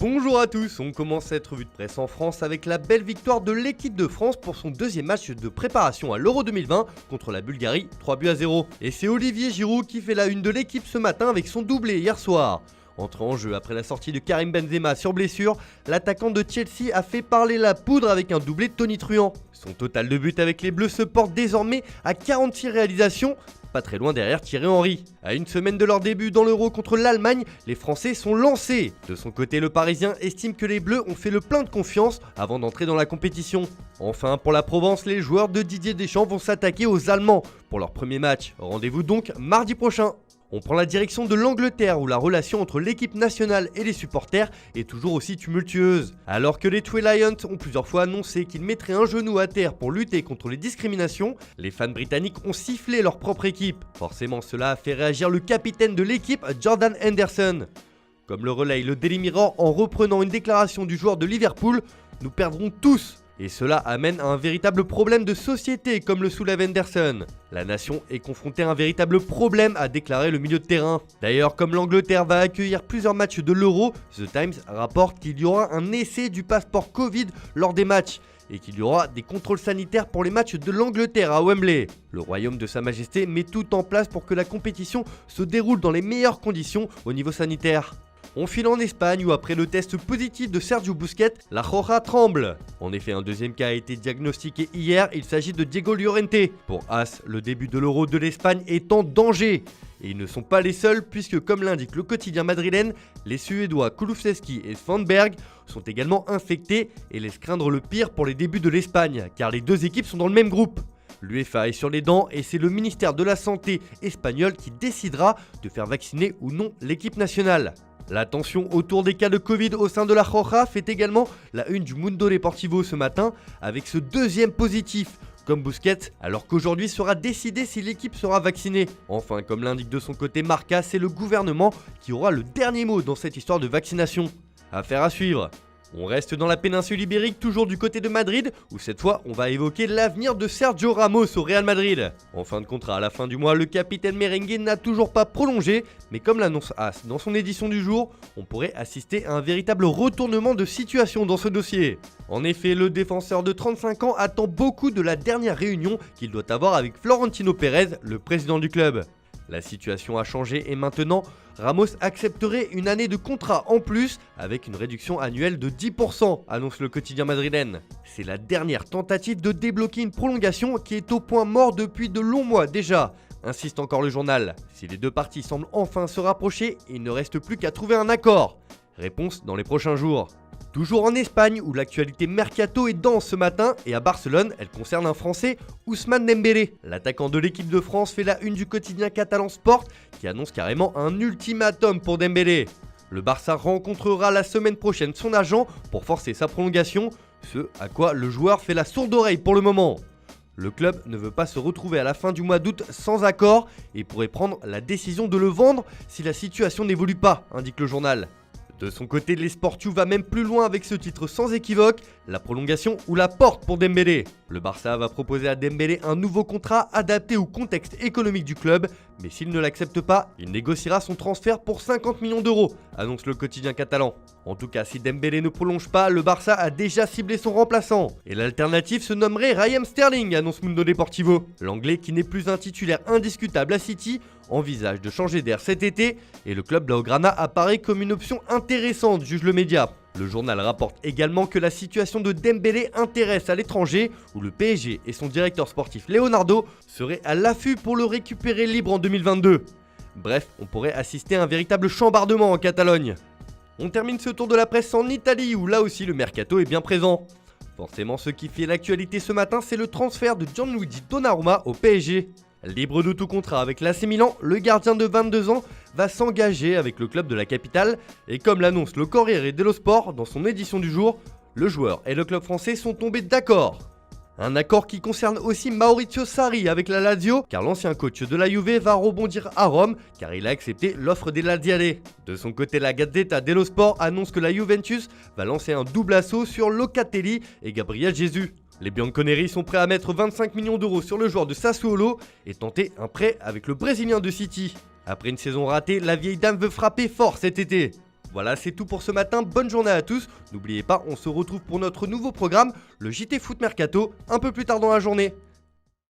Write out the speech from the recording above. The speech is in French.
Bonjour à tous, on commence cette revue de presse en France avec la belle victoire de l'équipe de France pour son deuxième match de préparation à l'Euro 2020 contre la Bulgarie, 3-0. Et c'est Olivier Giroud qui fait la une de l'équipe ce matin avec son doublé hier soir. Entré en jeu après la sortie de Karim Benzema sur blessure, l'attaquant de Chelsea a fait parler la poudre avec un doublé de tonitruant. Son total de buts avec les Bleus se porte désormais à 46 réalisations, pas très loin derrière Thierry Henry. À une semaine de leur début dans l'Euro contre l'Allemagne, les Français sont lancés. De son côté, le Parisien estime que les Bleus ont fait le plein de confiance avant d'entrer dans la compétition. Enfin, pour la Provence, les joueurs de Didier Deschamps vont s'attaquer aux Allemands pour leur premier match. Rendez-vous donc mardi prochain. On prend la direction de l'Angleterre où la relation entre l'équipe nationale et les supporters est toujours aussi tumultueuse. Alors que les Three Lions ont plusieurs fois annoncé qu'ils mettraient un genou à terre pour lutter contre les discriminations, les fans britanniques ont sifflé leur propre équipe. Forcément, cela a fait réagir le capitaine de l'équipe, Jordan Henderson. Comme le relaye le Daily Mirror en reprenant une déclaration du joueur de Liverpool, « Nous perdrons tous ». Et cela amène à un véritable problème de société, comme le soulève Henderson. La nation est confrontée à un véritable problème, a déclaré le milieu de terrain. D'ailleurs, comme l'Angleterre va accueillir plusieurs matchs de l'Euro, The Times rapporte qu'il y aura un essai du passeport Covid lors des matchs et qu'il y aura des contrôles sanitaires pour les matchs de l'Angleterre à Wembley. Le royaume de Sa Majesté met tout en place pour que la compétition se déroule dans les meilleures conditions au niveau sanitaire. On file en Espagne où après le test positif de Sergio Busquets, la Roja tremble. En effet, un deuxième cas a été diagnostiqué hier, il s'agit de Diego Llorente. Pour AS, le début de l'Euro de l'Espagne est en danger. Et ils ne sont pas les seuls puisque comme l'indique le quotidien madrilène, les Suédois Kulusevski et Svanberg sont également infectés et laissent craindre le pire pour les débuts de l'Espagne, car les deux équipes sont dans le même groupe. L'UEFA est sur les dents et c'est le ministère de la Santé espagnol qui décidera de faire vacciner ou non l'équipe nationale. La tension autour des cas de Covid au sein de la Roja fait également la une du Mundo Deportivo ce matin avec ce deuxième positif, comme Busquets, alors qu'aujourd'hui sera décidé si l'équipe sera vaccinée. Enfin, comme l'indique de son côté Marca, c'est le gouvernement qui aura le dernier mot dans cette histoire de vaccination. Affaire à suivre. On reste dans la péninsule ibérique, toujours du côté de Madrid, où cette fois on va évoquer l'avenir de Sergio Ramos au Real Madrid. En fin de contrat à la fin du mois, le capitaine merengue n'a toujours pas prolongé, mais comme l'annonce AS dans son édition du jour, on pourrait assister à un véritable retournement de situation dans ce dossier. En effet, le défenseur de 35 ans attend beaucoup de la dernière réunion qu'il doit avoir avec Florentino Pérez, le président du club. La situation a changé et maintenant, Ramos accepterait une année de contrat en plus avec une réduction annuelle de 10%, annonce le quotidien madrilène. C'est la dernière tentative de débloquer une prolongation qui est au point mort depuis de longs mois déjà, insiste encore le journal. Si les deux parties semblent enfin se rapprocher, il ne reste plus qu'à trouver un accord. Réponse dans les prochains jours. Toujours en Espagne où l'actualité mercato est dense ce matin et à Barcelone, elle concerne un Français, Ousmane Dembélé. L'attaquant de l'équipe de France fait la une du quotidien catalan Sport qui annonce carrément un ultimatum pour Dembélé. Le Barça rencontrera la semaine prochaine son agent pour forcer sa prolongation, ce à quoi le joueur fait la sourde oreille pour le moment. Le club ne veut pas se retrouver à la fin du mois d'août sans accord et pourrait prendre la décision de le vendre si la situation n'évolue pas, indique le journal. De son côté, l'Esportiu va même plus loin avec ce titre sans équivoque, la prolongation ou la porte pour Dembélé. Le Barça va proposer à Dembélé un nouveau contrat adapté au contexte économique du club, mais s'il ne l'accepte pas, il négociera son transfert pour 50 millions d'euros, annonce le quotidien catalan. En tout cas, si Dembélé ne prolonge pas, le Barça a déjà ciblé son remplaçant. Et l'alternative se nommerait Raheem Sterling, annonce Mundo Deportivo. L'Anglais, qui n'est plus un titulaire indiscutable à City, envisage de changer d'air cet été et le club Blaugrana apparaît comme une option intéressante, juge le média. Le journal rapporte également que la situation de Dembélé intéresse à l'étranger où le PSG et son directeur sportif Leonardo seraient à l'affût pour le récupérer libre en 2022. Bref, on pourrait assister à un véritable chambardement en Catalogne. On termine ce tour de la presse en Italie où là aussi le mercato est bien présent. Forcément, ce qui fait l'actualité ce matin, c'est le transfert de Gianluigi Donnarumma au PSG. Libre de tout contrat avec l'AC Milan, le gardien de 22 ans va s'engager avec le club de la capitale et comme l'annonce le Corriere dello Sport dans son édition du jour, le joueur et le club français sont tombés d'accord. Un accord qui concerne aussi Maurizio Sarri avec la Lazio car l'ancien coach de la Juve va rebondir à Rome car il a accepté l'offre des Laziale. De son côté, la Gazzetta dello Sport annonce que la Juventus va lancer un double assaut sur Locatelli et Gabriel Jesus. Les Bianconeri sont prêts à mettre 25 millions d'euros sur le joueur de Sassuolo et tenter un prêt avec le Brésilien de City. Après une saison ratée, la vieille dame veut frapper fort cet été. Voilà, c'est tout pour ce matin, bonne journée à tous. N'oubliez pas, on se retrouve pour notre nouveau programme, le JT Foot Mercato, un peu plus tard dans la journée.